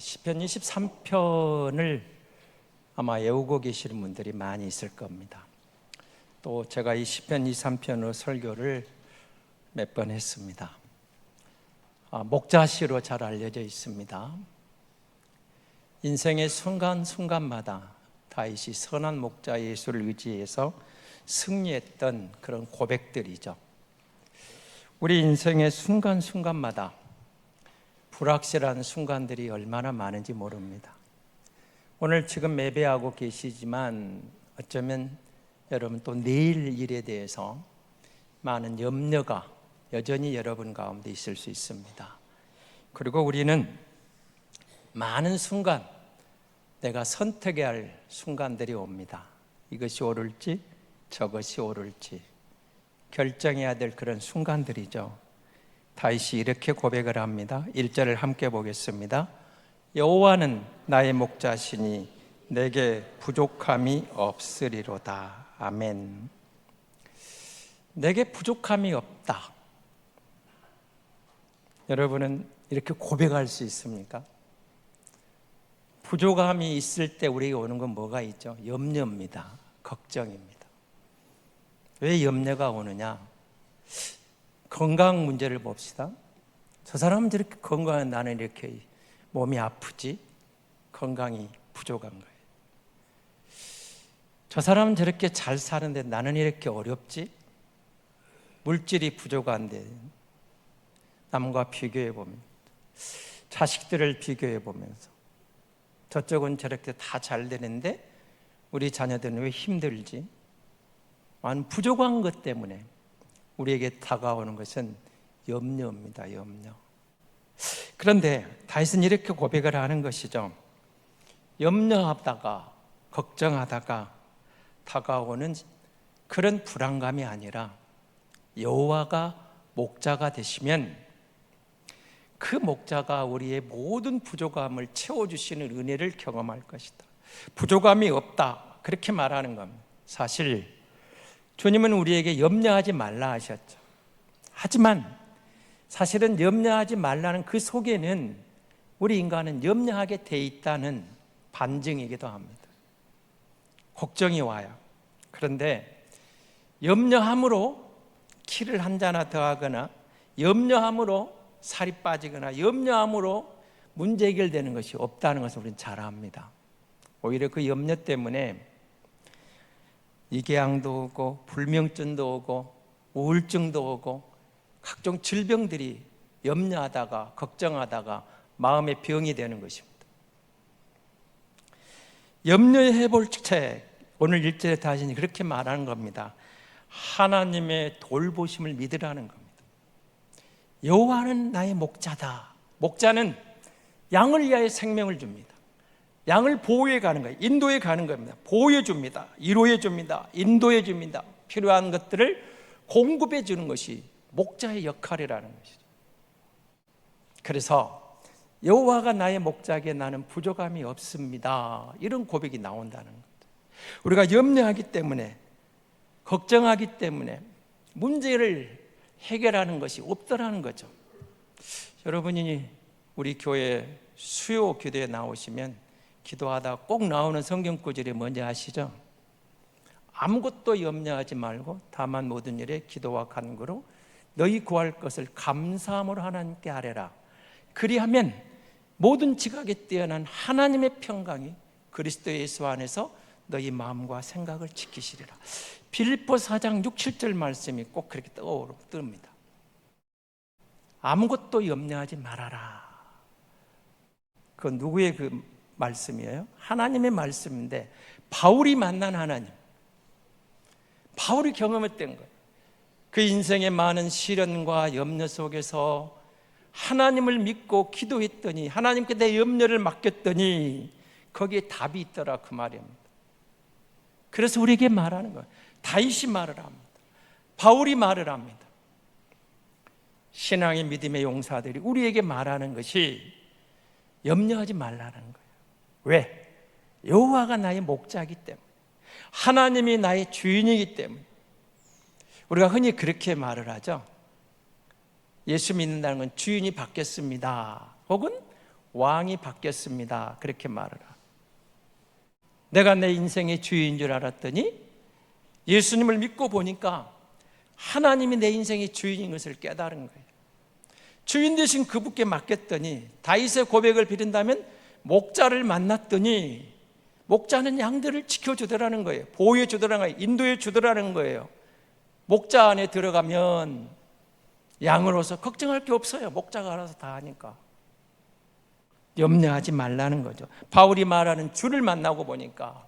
시편 23편을 아마 외우고 계시는 분들이 많이 있을 겁니다. 또 제가 이 시편 23편으로 설교를 몇 번 했습니다. 목자시로 잘 알려져 있습니다. 인생의 순간순간마다 다윗이 선한 목자 예수를 의지해서 승리했던 그런 고백들이죠. 우리 인생의 순간순간마다 불확실한 순간들이 얼마나 많은지 모릅니다. 오늘 지금 예배하고 계시지만 어쩌면 여러분 또 내일 일에 대해서 많은 염려가 여전히 여러분 가운데 있을 수 있습니다. 그리고 우리는 많은 순간 내가 선택해야 할 순간들이 옵니다. 이것이 옳을지 저것이 옳을지 결정해야 될 그런 순간들이죠. 다윗이 이렇게 고백을 합니다. 1절을 함께 보겠습니다. 여호와는 나의 목자시니 내게 부족함이 없으리로다. 아멘. 내게 부족함이 없다. 여러분은 이렇게 고백할 수 있습니까? 부족함이 있을 때 우리에게 오는 건 뭐가 있죠? 염려입니다. 걱정입니다. 왜 염려가 오느냐? 건강 문제를 봅시다. 저 사람은 저렇게 건강한 나는 이렇게 몸이 아프지? 건강이 부족한 거예요. 저 사람은 저렇게 잘 사는데 나는 이렇게 어렵지? 물질이 부족한데 남과 비교해 보면 자식들을 비교해 보면서 저쪽은 저렇게 다 잘 되는데 우리 자녀들은 왜 힘들지? 부족한 것 때문에 우리에게 다가오는 것은 염려입니다. 염려. 그런데 다윗은 이렇게 고백을 하는 것이죠. 염려하다가 걱정하다가 다가오는 그런 불안감이 아니라 여호와가 목자가 되시면 그 목자가 우리의 모든 부족함을 채워주시는 은혜를 경험할 것이다. 부족함이 없다. 그렇게 말하는 겁니다. 사실 주님은 우리에게 염려하지 말라 하셨죠. 하지만 사실은 염려하지 말라는 그 속에는 우리 인간은 염려하게 돼 있다는 반증이기도 합니다. 걱정이 와요. 그런데 염려함으로 키를 한 자나 더하거나 염려함으로 살이 빠지거나 염려함으로 문제 해결되는 것이 없다는 것을 우리는 잘 압니다. 오히려 그 염려 때문에 이개양도 오고 불면증도 오고 우울증도 오고 각종 질병들이 염려하다가 걱정하다가 마음의 병이 되는 것입니다. 염려해 볼 책, 오늘 1절에 다시 그렇게 말하는 겁니다. 하나님의 돌보심을 믿으라는 겁니다. 여호와는 나의 목자다. 목자는 양을 위하여 생명을 줍니다. 양을 보호해 가는 거예요. 인도해 가는 겁니다. 보호해 줍니다. 위로해 줍니다. 인도해 줍니다. 필요한 것들을 공급해 주는 것이 목자의 역할이라는 것이죠. 그래서 여호와가 나의 목자기에 나는 부족함이 없습니다. 이런 고백이 나온다는 거죠. 우리가 염려하기 때문에 걱정하기 때문에 문제를 해결하는 것이 없더라는 거죠. 여러분이 우리 교회 수요 기도에 나오시면 기도하다 꼭 나오는 성경 구절이 뭔지 아시죠? 아무것도 염려하지 말고 다만 모든 일에 기도와 간구로 너희 구할 것을 감사함으로 하나님께 아뢰라. 그리하면 모든 지각에 뛰어난 하나님의 평강이 그리스도 예수 안에서 너희 마음과 생각을 지키시리라. 빌립보 4장 6, 7절 말씀이 꼭 그렇게 떠오릅니다. 아무것도 염려하지 말아라. 그건 누구의 그 말씀이에요? 하나님의 말씀인데 바울이 만난 하나님, 바울이 경험했던 거예요. 그 인생의 많은 시련과 염려 속에서 하나님을 믿고 기도했더니 하나님께 내 염려를 맡겼더니 거기에 답이 있더라, 그 말입니다. 그래서 우리에게 말하는 거예요. 다윗이 말을 합니다. 바울이 말을 합니다. 신앙의 믿음의 용사들이 우리에게 말하는 것이 염려하지 말라는 거예요. 왜? 여호와가 나의 목자이기 때문에, 하나님이 나의 주인이기 때문에. 우리가 흔히 그렇게 말을 하죠. 예수 믿는다는 건 주인이 바뀌었습니다. 혹은 왕이 바뀌었습니다. 그렇게 말하라. 내가 내 인생의 주인인 줄 알았더니 예수님을 믿고 보니까 하나님이 내 인생의 주인인 것을 깨달은 거예요. 주인 되신 그분께 맡겼더니 다윗의 고백을 빌린다면 목자를 만났더니 목자는 양들을 지켜주더라는 거예요. 보호해 주더라는 거예요. 인도해 주더라는 거예요. 목자 안에 들어가면 양으로서 걱정할 게 없어요. 목자가 알아서 다 하니까. 염려하지 말라는 거죠. 바울이 말하는 주를 만나고 보니까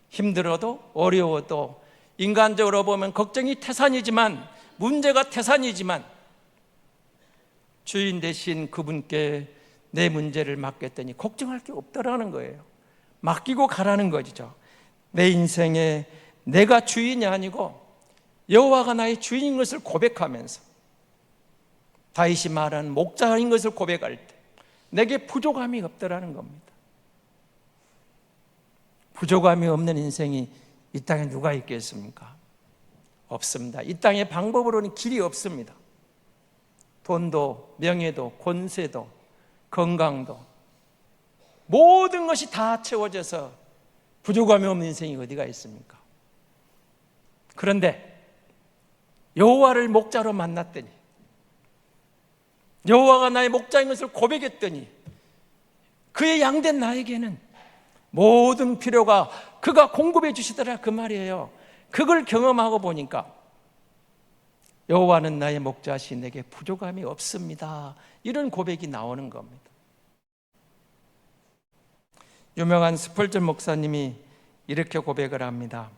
힘들어도 어려워도 인간적으로 보면 걱정이 태산이지만, 문제가 태산이지만 주인 되신 그분께 내 문제를 맡겼더니 걱정할 게 없더라는 거예요. 맡기고 가라는 거죠. 내 인생에 내가 주인이 아니고 여호와가 나의 주인인 것을 고백하면서, 다윗이 말하는 목자인 것을 고백할 때 내게 부족함이 없더라는 겁니다. 부족함이 없는 인생이 이 땅에 누가 있겠습니까? 없습니다. 이 땅의 방법으로는 길이 없습니다. 돈도, 명예도, 권세도, 건강도, 모든 것이 다 채워져서 부족함이 없는 인생이 어디가 있습니까? 그런데 여호와를 목자로 만났더니, 여호와가 나의 목자인 것을 고백했더니 그의 양된 나에게는 모든 필요가 그가 공급해 주시더라, 그 말이에요. 그걸 경험하고 보니까 여호와는 나의 목자시 내게 부족함이 없습니다, 이런 고백이 나오는 겁니다. 유명한 스펄전 목사님이 이렇게 고백을 합니다.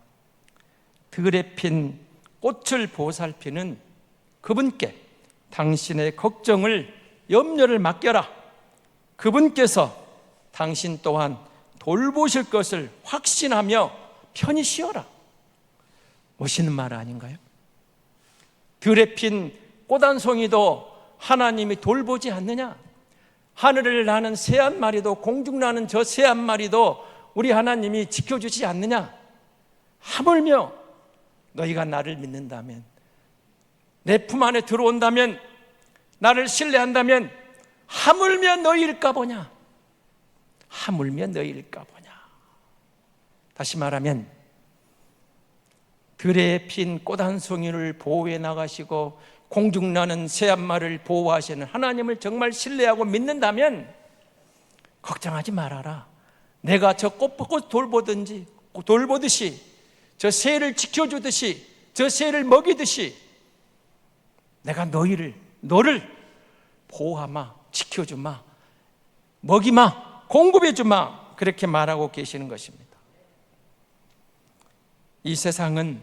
들에 핀 꽃을 보살피는 그분께 당신의 걱정을, 염려를 맡겨라. 그분께서 당신 또한 돌보실 것을 확신하며 편히 쉬어라. 멋있는 말 아닌가요? 들에 핀 꽃 한 송이도 하나님이 돌보지 않느냐? 하늘을 나는 새 한 마리도, 공중 나는 저 새 한 마리도 우리 하나님이 지켜주지 않느냐? 하물며 너희가 나를 믿는다면, 내 품 안에 들어온다면, 나를 신뢰한다면 하물며 너희일까 보냐? 하물며 너희일까 보냐? 다시 말하면 들에 핀 꽃 한 송이를 보호해 나가시고 공중 나는 새 한 마리를 보호하시는 하나님을 정말 신뢰하고 믿는다면 걱정하지 말아라. 내가 저 꽃 돌보듯이, 저 새를 지켜주듯이, 저 새를 먹이듯이 내가 너를 보호하마, 지켜주마, 먹이마, 공급해주마, 그렇게 말하고 계시는 것입니다. 이 세상은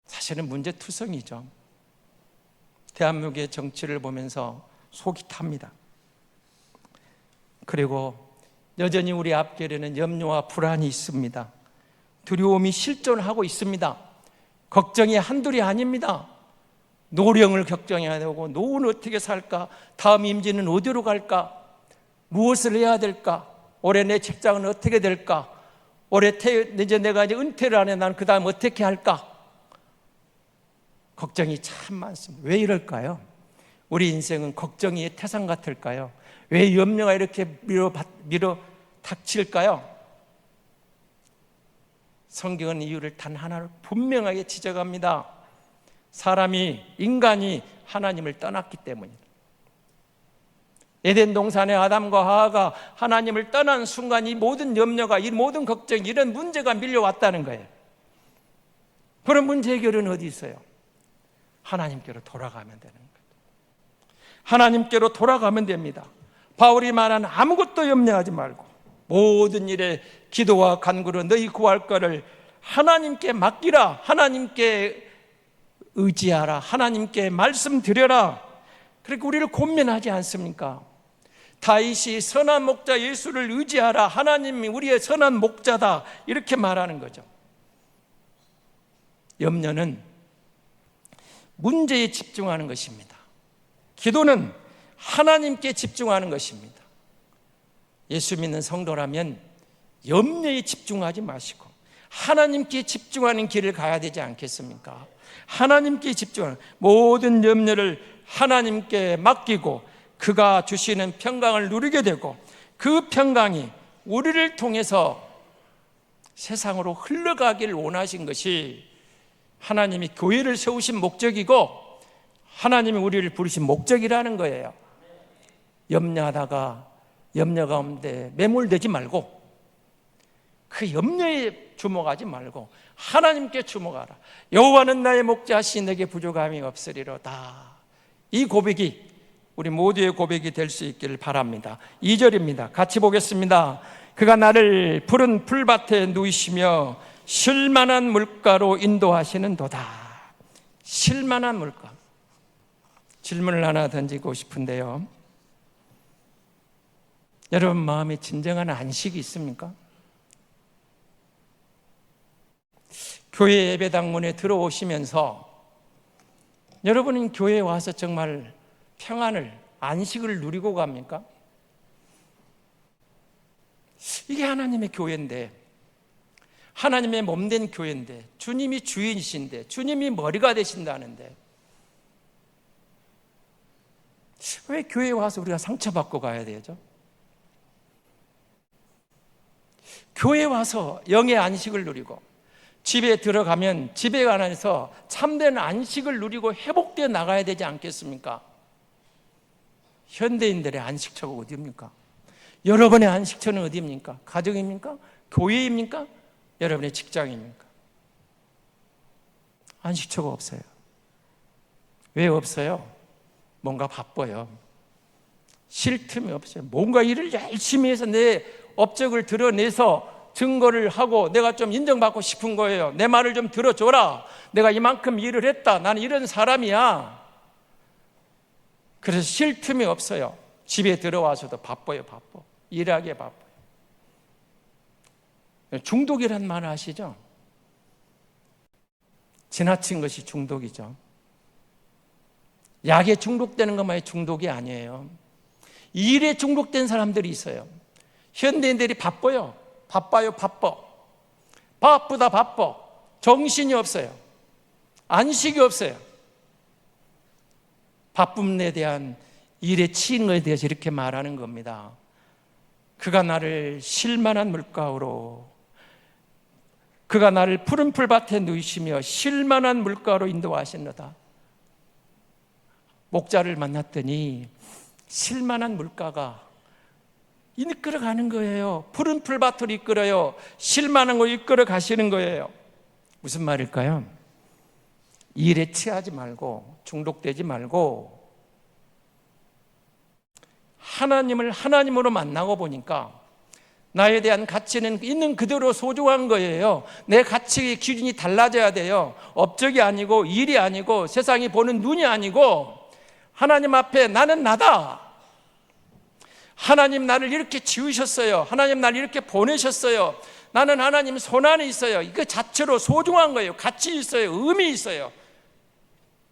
사실은 문제투성이죠. 대한민국의 정치를 보면서 속이 탑니다. 그리고 여전히 우리 앞길에는 염려와 불안이 있습니다. 두려움이 실존하고 있습니다. 걱정이 한둘이 아닙니다. 노령을 걱정해야 되고, 노후는 어떻게 살까? 다음 임기는 어디로 갈까? 무엇을 해야 될까? 올해 내 직장은 어떻게 될까? 올해 내가 이제 은퇴를 하네, 난 그 다음 어떻게 할까? 걱정이 참 많습니다. 왜 이럴까요? 우리 인생은 걱정이 태산 같을까요? 왜 염려가 이렇게 밀어 닥칠까요? 성경은 이유를 단 하나로 분명하게 지적합니다. 인간이 하나님을 떠났기 때문이다. 에덴 동산의 아담과 하와가 하나님을 떠난 순간 이 모든 염려가, 이 모든 걱정, 이런 문제가 밀려왔다는 거예요. 그런 문제 해결은 어디 있어요? 하나님께로 돌아가면 되는 거예요. 하나님께로 돌아가면 됩니다. 바울이 말한 아무것도 염려하지 말고 모든 일에 기도와 간구로 너희 구할 것을 하나님께 맡기라. 하나님께 의지하라. 하나님께 말씀드려라. 그렇게 우리를 권면하지 않습니까? 다윗이 선한 목자 예수를 의지하라. 하나님이 우리의 선한 목자다. 이렇게 말하는 거죠. 염려는 문제에 집중하는 것입니다. 기도는 하나님께 집중하는 것입니다. 예수 믿는 성도라면 염려에 집중하지 마시고 하나님께 집중하는 길을 가야 되지 않겠습니까? 하나님께 집중하는, 모든 염려를 하나님께 맡기고 그가 주시는 평강을 누리게 되고 그 평강이 우리를 통해서 세상으로 흘러가길 원하신 것이 하나님이 교회를 세우신 목적이고 하나님이 우리를 부르신 목적이라는 거예요. 염려하다가 염려 가운데 매몰되지 말고 그 염려에 주목하지 말고 하나님께 주목하라. 여호와는 나의 목자시니 내게 부족함이 없으리로다. 이 고백이 우리 모두의 고백이 될 수 있기를 바랍니다. 2절입니다. 같이 보겠습니다. 그가 나를 푸른 풀밭에 누이시며 쉴만한 물가로 인도하시는도다. 쉴만한 물가. 질문을 하나 던지고 싶은데요, 여러분 마음에 진정한 안식이 있습니까? 교회 예배당문에 들어오시면서 여러분은 교회에 와서 정말 평안을, 안식을 누리고 갑니까? 이게 하나님의 교회인데, 하나님의 몸된 교회인데, 주님이 주인이신데, 주님이 머리가 되신다는데 왜 교회에 와서 우리가 상처받고 가야 되죠? 교회에 와서 영의 안식을 누리고 집에 들어가면 집에 안에서 참된 안식을 누리고 회복되어 나가야 되지 않겠습니까? 현대인들의 안식처가 어디입니까? 여러분의 안식처는 어디입니까? 가정입니까? 교회입니까? 여러분의 직장입니까? 안식처가 없어요. 왜 없어요? 뭔가 바빠요. 쉴 틈이 없어요. 뭔가 일을 열심히 해서 내 업적을 드러내서 증거를 하고 내가 좀 인정받고 싶은 거예요. 내 말을 좀 들어줘라. 내가 이만큼 일을 했다. 나는 이런 사람이야. 그래서 쉴 틈이 없어요. 집에 들어와서도 바빠요. 바빠. 일하기에 바빠요. 중독이란 말 아시죠? 지나친 것이 중독이죠. 약에 중독되는 것만이 중독이 아니에요. 일에 중독된 사람들이 있어요. 현대인들이 바빠요. 바빠요. 바빠. 바쁘다 바빠. 정신이 없어요. 안식이 없어요. 바쁨에 대한 일에 치인 것에 대해서 이렇게 말하는 겁니다. 그가 나를 쉴만한 물가로, 그가 나를 푸른 풀밭에 누이시며 쉴만한 물가로 인도하시노다. 목자를 만났더니 쉴만한 물가가 이끌어가는 거예요. 푸른 풀밭으로 이끌어요. 쉴만한 곳 이끌어 가시는 거예요. 무슨 말일까요? 일에 취하지 말고 중독되지 말고 하나님을 하나님으로 만나고 보니까 나에 대한 가치는 있는 그대로 소중한 거예요. 내 가치의 기준이 달라져야 돼요. 업적이 아니고 일이 아니고 세상이 보는 눈이 아니고 하나님 앞에 나는 나다. 하나님 나를 이렇게 지으셨어요. 하나님 나를 이렇게 보내셨어요. 나는 하나님 손안에 있어요. 이거 자체로 소중한 거예요. 가치 있어요. 의미 있어요.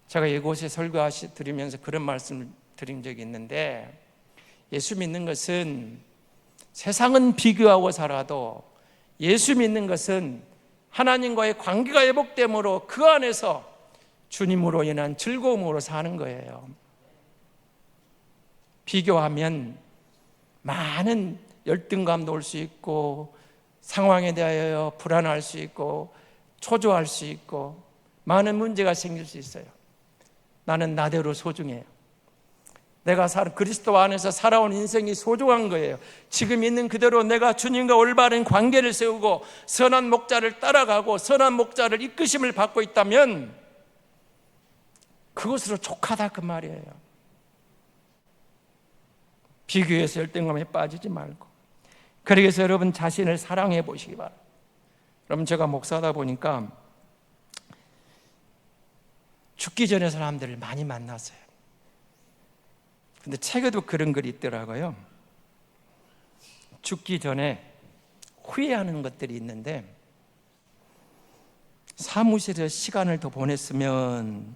제가 이곳에 설교드리면서 그런 말씀을 드린 적이 있는데, 예수 믿는 것은 세상은 비교하고 살아도 예수 믿는 것은 하나님과의 관계가 회복됨으로 그 안에서 주님으로 인한 즐거움으로 사는 거예요. 비교하면 많은 열등감도 올 수 있고 상황에 대하여 불안할 수 있고 초조할 수 있고 많은 문제가 생길 수 있어요. 나는 나대로 소중해요. 내가 그리스도 안에서 살아온 인생이 소중한 거예요. 지금 있는 그대로 내가 주님과 올바른 관계를 세우고 선한 목자를 따라가고 선한 목자를 이끄심을 받고 있다면 그것으로 족하다 그 말이에요. 비교해서 열등감에 빠지지 말고, 그래서 여러분 자신을 사랑해 보시기 바랍니다. 여러분, 제가 목사하다 보니까 죽기 전에 사람들을 많이 만났어요. 근데 책에도 그런 글이 있더라고요. 죽기 전에 후회하는 것들이 있는데, 사무실에서 시간을 더 보냈으면,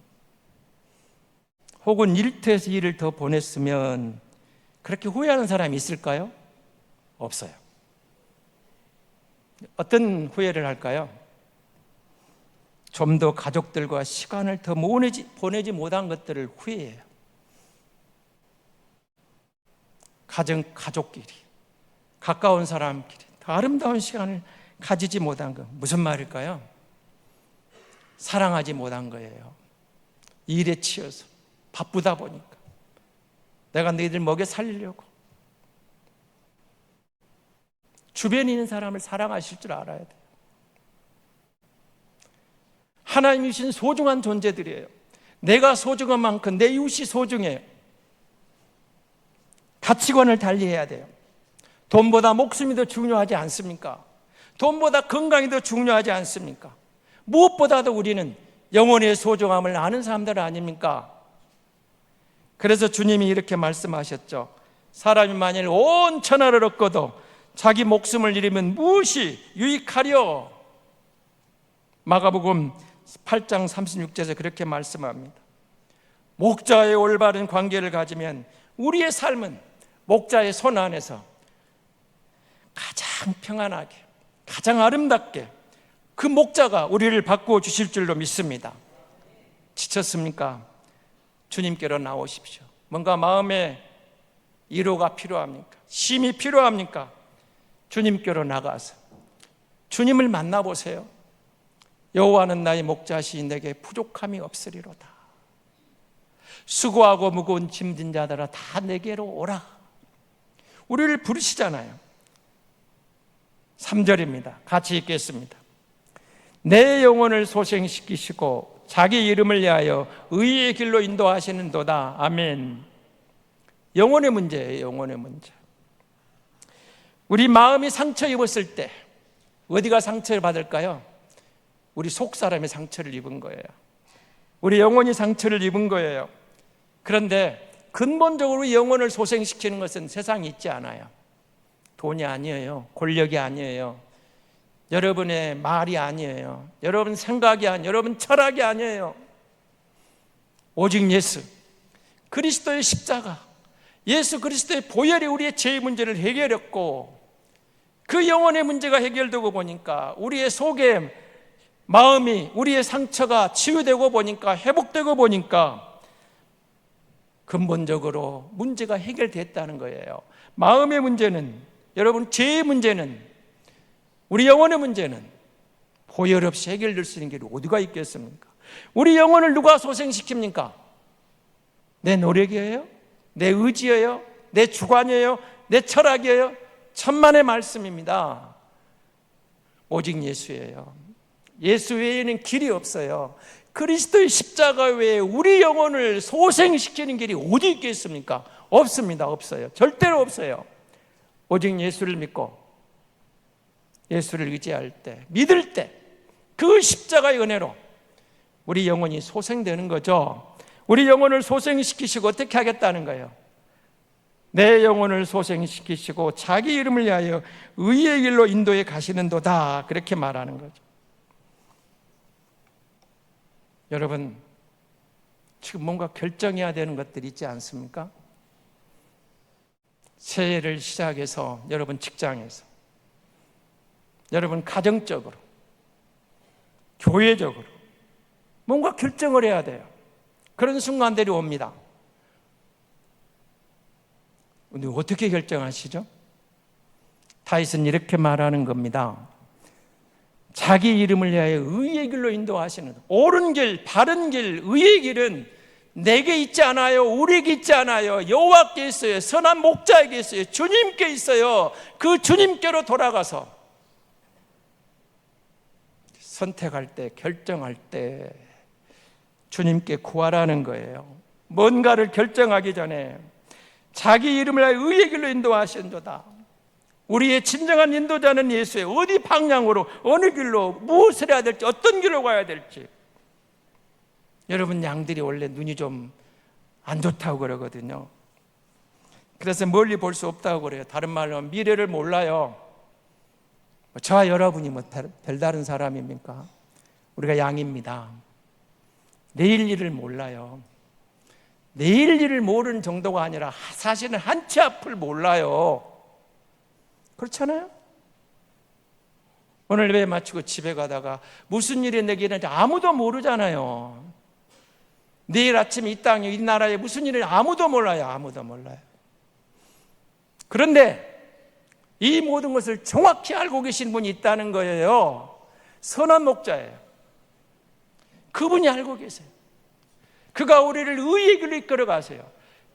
혹은 일터에서 일을 더 보냈으면, 그렇게 후회하는 사람이 있을까요? 없어요. 어떤 후회를 할까요? 좀 더 가족들과 시간을 더 보내지 못한 것들을 후회해요. 가족끼리, 가까운 사람끼리 더 아름다운 시간을 가지지 못한 것, 무슨 말일까요? 사랑하지 못한 거예요. 일에 치여서 바쁘다 보니까 내가 너희들 먹여 살리려고. 주변에 있는 사람을 사랑하실 줄 알아야 돼요. 하나님이 주신 소중한 존재들이에요. 내가 소중한 만큼 내 이웃이 소중해요. 가치관을 달리해야 돼요. 돈보다 목숨이 더 중요하지 않습니까? 돈보다 건강이 더 중요하지 않습니까? 무엇보다도 우리는 영혼의 소중함을 아는 사람들 아닙니까? 그래서 주님이 이렇게 말씀하셨죠. 사람이 만일 온 천하를 얻고도 자기 목숨을 잃으면 무엇이 유익하려? 마가복음 8장 36절에서 그렇게 말씀합니다. 목자의 올바른 관계를 가지면 우리의 삶은 목자의 손 안에서 가장 평안하게, 가장 아름답게 그 목자가 우리를 바꾸어 주실 줄로 믿습니다. 지쳤습니까? 주님께로 나오십시오. 뭔가 마음에 위로가 필요합니까? 쉼이 필요합니까? 주님께로 나가서 주님을 만나보세요. 여호와는 나의 목자시니 내게 부족함이 없으리로다. 수고하고 무거운 짐진 자들아 다 내게로 오라. 우리를 부르시잖아요. 3절입니다. 같이 읽겠습니다. 내 영혼을 소생시키시고 자기 이름을 위하여 의의 길로 인도하시는도다. 아멘. 영혼의 문제예요. 영혼의 문제. 우리 마음이 상처 입었을 때 어디가 상처를 받을까요? 우리 속 사람이 상처를 입은 거예요. 우리 영혼이 상처를 입은 거예요. 그런데 근본적으로 영혼을 소생시키는 것은 세상에 있지 않아요. 돈이 아니에요. 권력이 아니에요. 여러분의 말이 아니에요. 여러분 생각이 아니에요. 여러분 철학이 아니에요. 오직 예수 그리스도의 십자가, 예수 그리스도의 보혈이 우리의 죄의 문제를 해결했고, 그 영혼의 문제가 해결되고 보니까 우리의 속에 마음이, 우리의 상처가 치유되고 보니까, 회복되고 보니까 근본적으로 문제가 해결됐다는 거예요. 마음의 문제는, 여러분 죄의 문제는, 우리 영혼의 문제는 보혈 없이 해결될 수 있는 길이 어디가 있겠습니까? 우리 영혼을 누가 소생시킵니까? 내 노력이에요? 내 의지예요? 내 주관이에요? 내 철학이에요? 천만의 말씀입니다. 오직 예수예요. 예수 외에는 길이 없어요. 그리스도의 십자가 외에 우리 영혼을 소생시키는 길이 어디 있겠습니까? 없습니다. 없어요. 절대로 없어요. 오직 예수를 믿고 예수를 의지할 때, 믿을 때 그 십자가의 은혜로 우리 영혼이 소생되는 거죠. 우리 영혼을 소생시키시고 어떻게 하겠다는 거예요? 내 영혼을 소생시키시고 자기 이름을 위하여 의의 길로 인도해 가시는도다, 그렇게 말하는 거죠. 여러분, 지금 뭔가 결정해야 되는 것들이 있지 않습니까? 새해를 시작해서 여러분 직장에서, 여러분 가정적으로, 교회적으로 뭔가 결정을 해야 돼요. 그런 순간들이 옵니다. 근데 어떻게 결정하시죠? 다윗은 이렇게 말하는 겁니다. 자기 이름을 위하여 의의 길로 인도하시는, 옳은 길, 바른 길, 의의 길은 내게 있지 않아요. 우리에게 있지 않아요. 여호와께 있어요. 선한 목자에게 있어요. 주님께 있어요. 그 주님께로 돌아가서 선택할 때, 결정할 때 주님께 구하라는 거예요. 뭔가를 결정하기 전에 자기 이름을 위하여 의의 길로 인도하신도다. 우리의 진정한 인도자는 예수예요. 어디 방향으로, 어느 길로, 무엇을 해야 될지, 어떤 길로 가야 될지. 여러분, 양들이 원래 눈이 좀 안 좋다고 그러거든요. 그래서 멀리 볼 수 없다고 그래요. 다른 말로 하면 미래를 몰라요. 저와 여러분이 뭐 별다른 사람입니까? 우리가 양입니다. 내일 일을 몰라요. 내일 일을 모르는 정도가 아니라 사실은 한 치 앞을 몰라요. 그렇잖아요? 오늘 예배 마치고 집에 가다가 무슨 일이 내게 일어날지 아무도 모르잖아요. 내일 아침에 이 땅에, 이 나라에 무슨 일이 아무도 몰라요. 아무도 몰라요. 그런데 이 모든 것을 정확히 알고 계신 분이 있다는 거예요. 선한 목자예요. 그분이 알고 계세요. 그가 우리를 의의 길로 이끌어 가세요.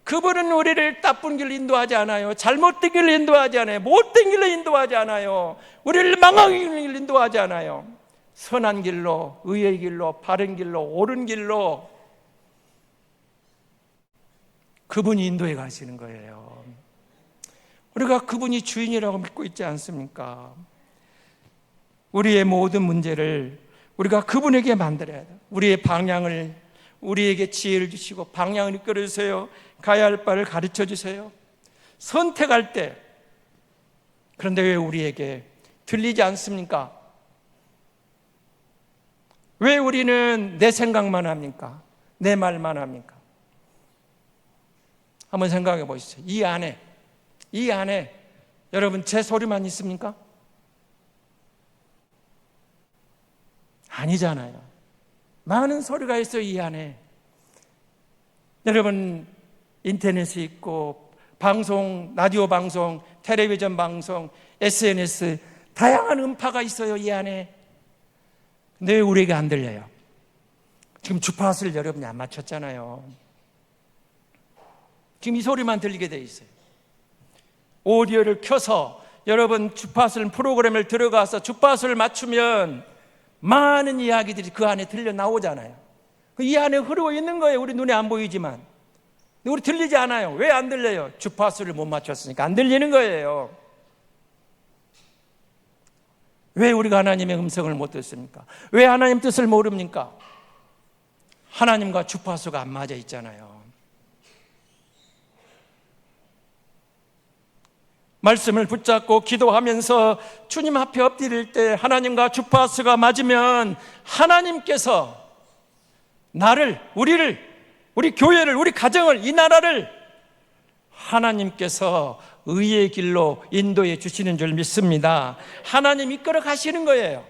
그분은 우리를 나쁜 길로 인도하지 않아요. 잘못된 길로 인도하지 않아요. 못된 길로 인도하지 않아요. 우리를 망하는 길로 인도하지 않아요. 선한 길로, 의의 길로, 바른 길로, 옳은 길로 그분이 인도해 가시는 거예요. 우리가 그분이 주인이라고 믿고 있지 않습니까? 우리의 모든 문제를 우리가 그분에게 만들어야 돼요. 우리의 방향을, 우리에게 지혜를 주시고 방향을 이끌어 주세요. 가야 할 바를 가르쳐 주세요. 선택할 때, 그런데 왜 우리에게 들리지 않습니까? 왜 우리는 내 생각만 합니까? 내 말만 합니까? 한번 생각해 보시죠. 이 안에 여러분 제 소리만 있습니까? 아니잖아요. 많은 소리가 있어요. 이 안에. 여러분 인터넷이 있고 방송, 라디오 방송, 텔레비전 방송, SNS 다양한 음파가 있어요. 이 안에. 근데 왜 우리에게 안 들려요? 지금 주파수를 여러분이 안 맞췄잖아요. 지금 이 소리만 들리게 돼 있어요. 오디오를 켜서 여러분 주파수 프로그램을 들어가서 주파수를 맞추면 많은 이야기들이 그 안에 들려 나오잖아요. 이 안에 흐르고 있는 거예요. 우리 눈에 안 보이지만. 우리 들리지 않아요. 왜 안 들려요? 주파수를 못 맞췄으니까 안 들리는 거예요. 왜 우리가 하나님의 음성을 못 듣습니까? 왜 하나님 뜻을 모릅니까? 하나님과 주파수가 안 맞아 있잖아요. 말씀을 붙잡고 기도하면서 주님 앞에 엎드릴 때 하나님과 주파수가 맞으면 하나님께서 나를, 우리를, 우리 교회를, 우리 가정을, 이 나라를 하나님께서 의의 길로 인도해 주시는 줄 믿습니다. 하나님 이끌어 가시는 거예요.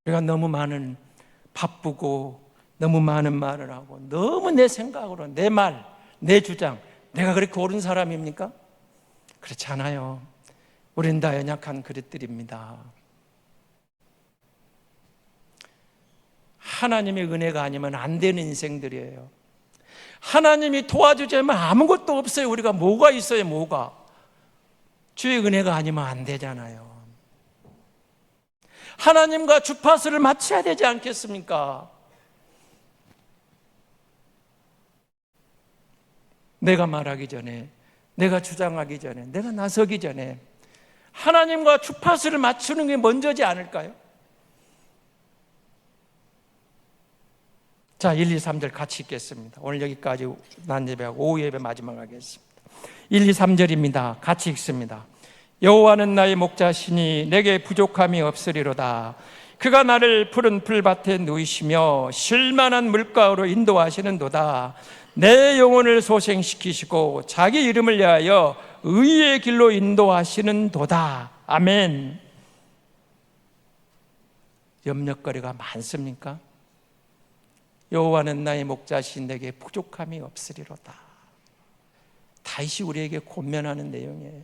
우리가 너무 많은 바쁘고 너무 많은 말을 하고 너무 내 생각으로 내 말, 내 주장, 내가 그렇게 옳은 사람입니까? 그렇지 않아요. 우린 다 연약한 그릇들입니다. 하나님의 은혜가 아니면 안 되는 인생들이에요. 하나님이 도와주지 않으면 아무것도 없어요. 우리가 뭐가 있어요, 뭐가. 주의 은혜가 아니면 안 되잖아요. 하나님과 주파수를 맞춰야 되지 않겠습니까? 내가 말하기 전에, 내가 주장하기 전에, 내가 나서기 전에 하나님과 주파수를 맞추는 게 먼저지 않을까요? 자, 1, 2, 3절 같이 읽겠습니다. 오늘 여기까지 난 예배하고 오후 예배 마지막 하겠습니다. 1, 2, 3절입니다. 같이 읽습니다. 여호와는 나의 목자시니 내게 부족함이 없으리로다. 그가 나를 푸른 풀밭에 누이시며 쉴만한 물가로 인도하시는도다. 내 영혼을 소생시키시고 자기 이름을 위하여 의의 길로 인도하시는도다. 아멘. 염려거리가 많습니까? 여호와는 나의 목자신 내게 부족함이 없으리로다. 다시 우리에게 권면하는 내용이에요.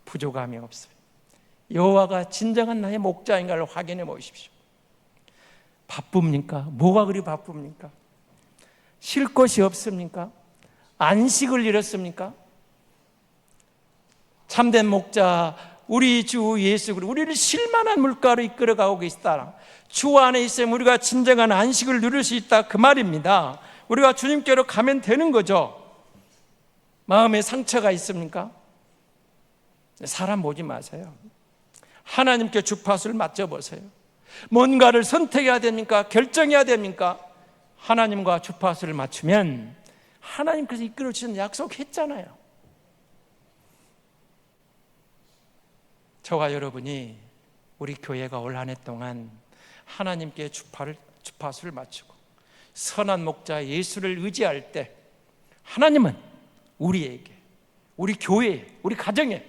부족함이 없어요. 여호와가 진정한 나의 목자인가를 확인해 보십시오. 바쁩니까? 뭐가 그리 바쁩니까? 쉴 것이 없습니까? 안식을 잃었습니까? 참된 목자 우리 주 예수 그리스도 우리를 쉴만한 물가로 이끌어가고 계시다. 주 안에 있으면 우리가 진정한 안식을 누릴 수 있다, 그 말입니다. 우리가 주님께로 가면 되는 거죠. 마음에 상처가 있습니까? 사람 보지 마세요. 하나님께 주파수를 맞춰보세요. 뭔가를 선택해야 됩니까? 결정해야 됩니까? 하나님과 주파수를 맞추면 하나님께서 이끌어주시는 약속했잖아요. 저와 여러분이 우리 교회가 올 한 해 동안 하나님께 주파수를 맞추고 선한 목자 예수를 의지할 때 하나님은 우리에게, 우리 교회에, 우리 가정에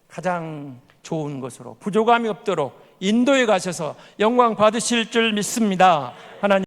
가장 좋은 것으로 부족함이 없도록 인도해 가셔서 영광 받으실 줄 믿습니다. 하나님